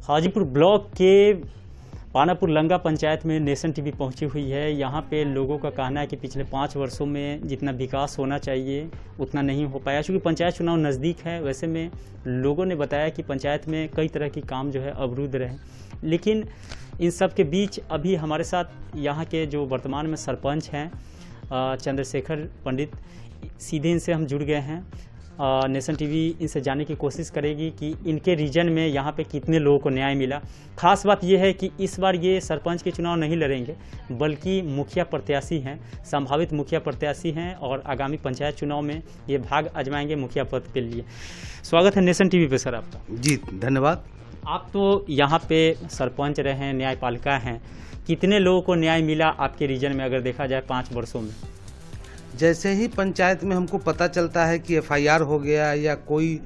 Hajipur block के पानापुर लंगा पंचायत में nation TV पहुंची हुई है। यहाँ पे लोगों का कहना है कि पिछले 5 वर्षों में जितना विकास होना चाहिए उतना नहीं हो पाया। चूँकि पंचायत चुनाव नज़दीक है, वैसे में लोगों ने बताया कि पंचायत में कई तरह की काम जो है अवरुद्ध रहे। लेकिन इन सब के बीच अभी हमारे साथ यहाँ के जो वर्तमान में सरपंच हैं चंद्रशेखर पंडित, सीधे इनसे हम जुड़ गए हैं। नेशन टीवी इनसे जानने की कोशिश करेगी कि इनके रीजन में यहाँ पे कितने लोगों को न्याय मिला। खास बात यह है कि इस बार ये सरपंच के चुनाव नहीं लड़ेंगे, बल्कि मुखिया प्रत्याशी हैं, संभावित मुखिया प्रत्याशी हैं और आगामी पंचायत चुनाव में ये भाग आजमाएंगे मुखिया पद के लिए। स्वागत है नेशन टीवी पे सर आपका। जी धन्यवाद। आप तो यहाँ पे सरपंच रहे हैं, न्यायपालिका हैं, कितने लोगों को न्याय मिला आपके रीजन में अगर देखा जाए 5 वर्षों में? जैसे ही पंचायत में हमको पता चलता है कि एफआईआर हो गया या कोई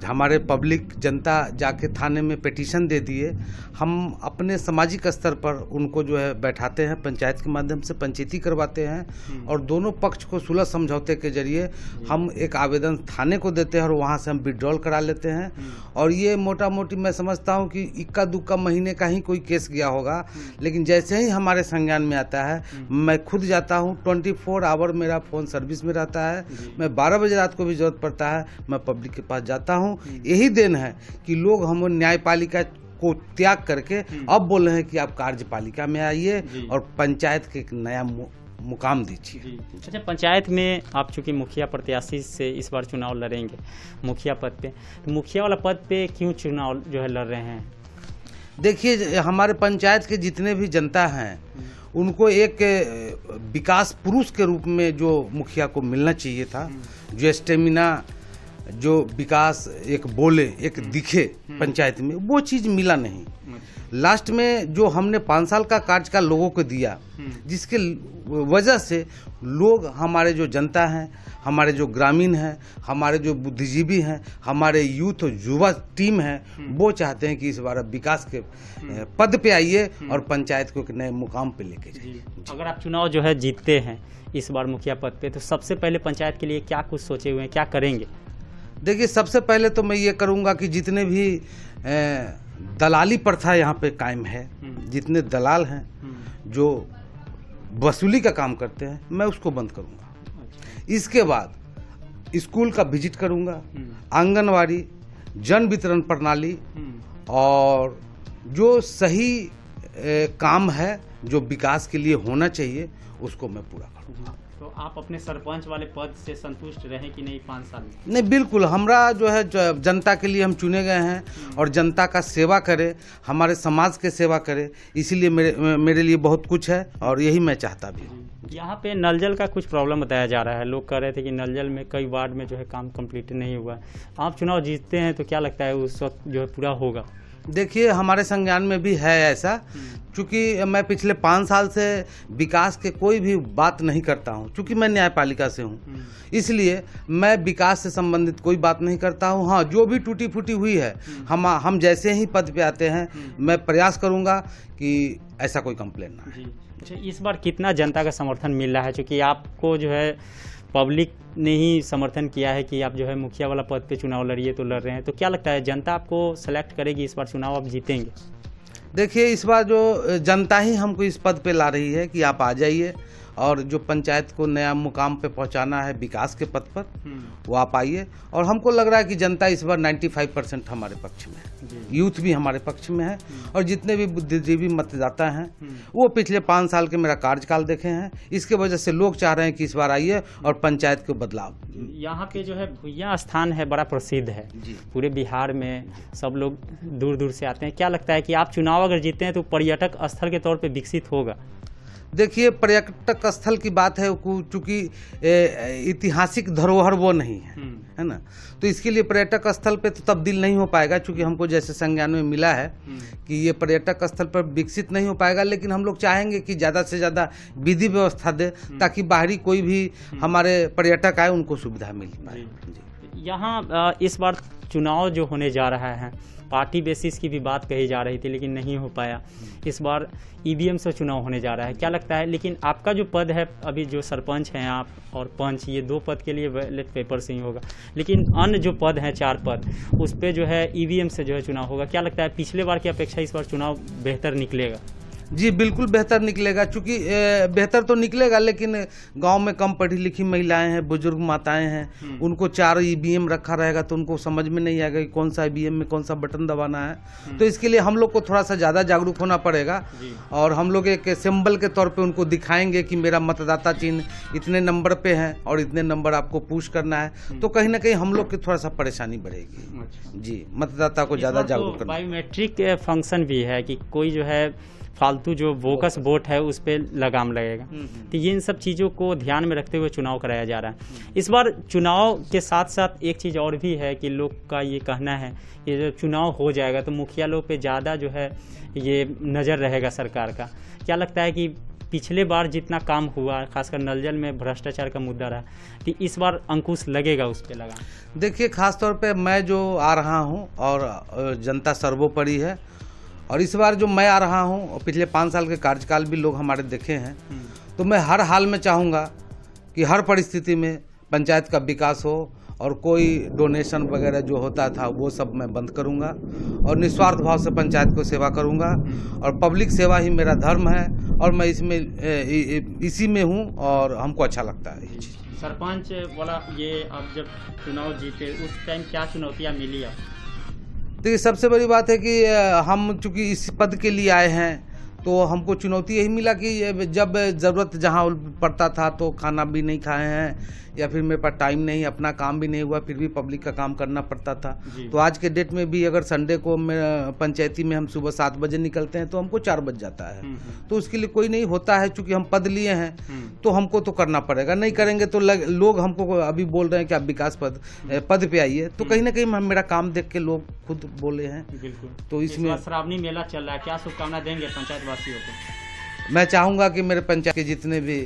हमारे पब्लिक जनता जाके थाने में पिटीशन दे दिए, हम अपने सामाजिक स्तर पर उनको जो है बैठाते हैं, पंचायत के माध्यम से पंचायती करवाते हैं और दोनों पक्ष को सुलह समझौते के जरिए हम एक आवेदन थाने को देते हैं और वहाँ से हम विड्रॉल करा लेते हैं। और ये मोटा मोटी मैं समझता हूँ कि इक्का दुक्का महीने का ही कोई केस गया होगा, लेकिन जैसे ही हमारे संज्ञान में आता है मैं खुद जाता हूँ। 24 आवर मेरा फ़ोन सर्विस में रहता है। मैं 12 बजे रात को भी जरूरत पड़ता है मैं पब्लिक के पास जाता हूँ। यही देन है कि लोग हम न्यायपालिका को त्याग करके अब बोल रहे हैं कि आप कार्यपालिका में आइए और पंचायत के एक नया मुकाम दीजिए। अच्छा, पंचायत में आप चूंकि मुखिया प्रत्याशी से इस बार चुनाव लड़ेंगे मुखिया पद पे, तो मुखिया वाला पद पे क्यों चुनाव जो है लड़ रहे हैं? देखिए, हमारे पंचायत के जितने भी जनता हैं उनको एक विकास पुरुष के रूप में जो मुखिया को मिलना चाहिए था, जो स्टेमिना, जो विकास एक बोले, एक दिखे पंचायत में, वो चीज़ मिला नहीं। लास्ट में जो हमने 5 साल का कार्यकाल लोगों को दिया, जिसके वजह से लोग, हमारे जो जनता हैं, हमारे जो ग्रामीण हैं, हमारे जो बुद्धिजीवी हैं, हमारे यूथ युवा टीम है, वो चाहते हैं कि इस बार विकास के पद पे आइए और पंचायत को एक नए मुकाम पे लेके जाइए। अगर आप चुनाव जो है जीतते हैं इस बार मुखिया पद पे, तो सबसे पहले पंचायत के लिए क्या कुछ सोचे हुए हैं, क्या करेंगे? देखिए, सबसे पहले तो मैं ये करूँगा कि जितने भी दलाली प्रथा यहाँ पे कायम है, जितने दलाल हैं जो वसूली का काम करते हैं, मैं उसको बंद करूँगा। इसके बाद स्कूल का विजिट करूँगा, आंगनवाड़ी, जन वितरण प्रणाली और जो सही काम है जो विकास के लिए होना चाहिए उसको मैं पूरा करूँगा। तो आप अपने सरपंच वाले पद से संतुष्ट रहे कि नहीं 5 साल में? नहीं, बिल्कुल। हमरा जो है जनता के लिए हम चुने गए हैं और जनता का सेवा करे, हमारे समाज के सेवा करे, इसीलिए मेरे लिए बहुत कुछ है और यही मैं चाहता भी हूँ। यहाँ पे नल जल का कुछ प्रॉब्लम बताया जा रहा है। लोग कह रहे थे कि नल जल में कई वार्ड में जो है काम कंप्लीट नहीं हुआ। आप चुनाव जीतते हैं तो क्या लगता है उस वक्त जो है पूरा होगा? देखिए, हमारे संज्ञान में भी है ऐसा, क्योंकि मैं पिछले 5 साल से विकास के कोई भी बात नहीं करता हूं, क्योंकि मैं न्यायपालिका से हूं, इसलिए मैं विकास से संबंधित कोई बात नहीं करता हूं। हाँ, जो भी टूटी फूटी हुई है, हम जैसे ही पद पे आते हैं मैं प्रयास करूंगा कि ऐसा कोई कंप्लेन ना आए। अच्छा, इस बार कितना जनता का समर्थन मिल रहा है? क्योंकि आपको जो है पब्लिक ने ही समर्थन किया है कि आप जो है मुखिया वाला पद पे चुनाव लड़िए, तो लड़ रहे हैं, तो क्या लगता है जनता आपको सेलेक्ट करेगी इस बार चुनाव, आप जीतेंगे? देखिए, इस बार जो जनता ही हमको इस पद पे ला रही है कि आप आ जाइए और जो पंचायत को नया मुकाम पे पहुंचाना है विकास के पद पर, वो आप आइए। और हमको लग रहा है कि जनता इस बार 95% हमारे पक्ष में है, यूथ भी हमारे पक्ष में है और जितने भी बुद्धिजीवी मतदाता हैं वो पिछले 5 साल के मेरा कार्यकाल देखे हैं। इसके वजह से लोग चाह रहे हैं कि इस बार आइए और पंचायत को बदलाव। यहाँ पे जो है भुइयाँ स्थान है, बड़ा प्रसिद्ध है पूरे बिहार में, सब लोग दूर दूर से आते हैं। क्या लगता है कि आप चुनाव अगर जीतते हैं तो पर्यटक स्थल के तौर पर विकसित होगा? देखिए, पर्यटक स्थल की बात है, चूँकि ऐतिहासिक धरोहर वो नहीं है ना, तो इसके लिए पर्यटक स्थल पे तो तब्दील नहीं हो पाएगा, क्योंकि हमको जैसे संज्ञान में मिला है कि ये पर्यटक स्थल पर विकसित नहीं हो पाएगा। लेकिन हम लोग चाहेंगे कि ज़्यादा से ज़्यादा विधि व्यवस्था दे, ताकि बाहरी कोई भी हमारे पर्यटक आए उनको सुविधा मिल पाए। जी। यहाँ इस बार चुनाव जो होने जा रहा है, पार्टी बेसिस की भी बात कही जा रही थी लेकिन नहीं हो पाया। इस बार ईवीएम से चुनाव होने जा रहा है, क्या लगता है? लेकिन आपका जो पद है अभी, जो सरपंच हैं आप और पंच, ये 2 पद के लिए बैलेट पेपर से ही होगा, लेकिन अन्य जो पद हैं 4 पद, उस पर जो है ईवीएम से जो है चुनाव होगा। क्या लगता है पिछले बार की अपेक्षा इस बार चुनाव बेहतर निकलेगा? जी बिल्कुल बेहतर निकलेगा, चूँकि बेहतर तो निकलेगा, लेकिन गांव में कम पढ़ी लिखी महिलाएं हैं, बुजुर्ग माताएं हैं, उनको 4 ईवीएम रखा रहेगा तो उनको समझ में नहीं आएगा कि कौन सा ईवीएम में कौन सा बटन दबाना है। तो इसके लिए हम लोग को थोड़ा सा ज़्यादा जागरूक होना पड़ेगा और हम लोग एक सिंबल के तौर पे उनको दिखाएंगे कि मेरा मतदाता चिन्ह इतने नंबर पे है और इतने नंबर आपको पुश करना है। तो कहीं ना कहीं हम लोग की थोड़ा सा परेशानी बढ़ेगी। जी, मतदाता को ज़्यादा जागरूक करना। बायोमेट्रिक फंक्शन भी है कि कोई जो है फालतू जो बोगस वोट है उस पर लगाम लगेगा, तो ये इन सब चीज़ों को ध्यान में रखते हुए चुनाव कराया जा रहा है। इस बार चुनाव के साथ साथ एक चीज़ और भी है कि लोग का ये कहना है कि जब चुनाव हो जाएगा तो मुखिया लोग पे ज़्यादा जो है ये नज़र रहेगा सरकार का। क्या लगता है कि पिछले बार जितना काम हुआ, खासकर नल जल में भ्रष्टाचार का मुद्दा रहा, कि इस बार अंकुश लगेगा उस पर लगा? देखिए, खास तौर पे मैं जो आ रहा हूँ और जनता सर्वोपरि है, और इस बार जो मैं आ रहा हूँ और पिछले 5 साल के कार्यकाल भी लोग हमारे देखे हैं, तो मैं हर हाल में चाहूँगा कि हर परिस्थिति में पंचायत का विकास हो और कोई डोनेशन वगैरह जो होता था वो सब मैं बंद करूँगा और निस्वार्थ भाव से पंचायत को सेवा करूँगा और पब्लिक सेवा ही मेरा धर्म है और मैं इसमें इसी में हूँ और हमको अच्छा लगता है। सरपंच वाला ये आप जब चुनाव जीते उस टाइम क्या चुनौतियाँ मिली आप? देखिए, सबसे बड़ी बात है कि हम चूँकि इस पद के लिए आए हैं तो हमको चुनौती यही मिला कि जब ज़रूरत जहाँ पड़ता था तो खाना भी नहीं खाए हैं या फिर मेरे पास टाइम नहीं, अपना काम भी नहीं हुआ, फिर भी पब्लिक का काम करना पड़ता था। तो आज के डेट में भी अगर संडे को पंचायती में हम सुबह 7 बजे निकलते हैं तो हमको 4 बज जाता है। तो उसके लिए कोई नहीं होता है, चूँकि हम पद लिए हैं तो हमको तो करना पड़ेगा, नहीं करेंगे तो लोग हमको अभी बोल रहे हैं कि आप विकास पद पे आइए, तो कहीं ना कहीं मेरा काम देख के लोग खुद बोले हैं। तो इसमें श्रावणी मेला चल रहा है, क्या शुभकामना देंगे पंचायत वासियों को? मैं चाहूँगा कि मेरे पंचायत के जितने भी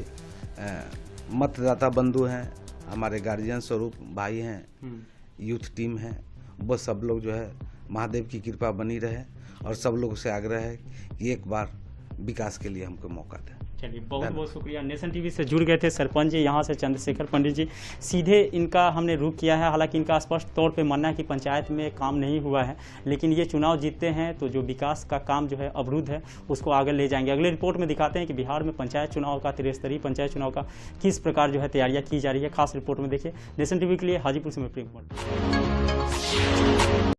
मतदाता बंधु हैं, हमारे गार्जियन स्वरूप भाई हैं, यूथ टीम है, वो सब लोग जो है महादेव की कृपा बनी रहे और सब लोगों से आग्रह है कि एक बार विकास के लिए हमको मौका दें। चलिए, बहुत बहुत शुक्रिया। नेशन टीवी से जुड़ गए थे सरपंच जी यहाँ से चंद्रशेखर पंडित जी, सीधे इनका हमने रुख किया है। हालांकि इनका स्पष्ट तौर पे मानना है कि पंचायत में काम नहीं हुआ है, लेकिन ये चुनाव जीतते हैं तो जो विकास का काम जो है अवरुद्ध है उसको आगे ले जाएंगे। अगले रिपोर्ट में दिखाते हैं कि बिहार में पंचायत चुनाव का, त्रिस्तरीय पंचायत चुनाव का किस प्रकार जो है तैयारियाँ की जा रही है। खास रिपोर्ट में देखिए। नेशन टीवी के लिए हाजीपुर से मैं प्रेम कुमार।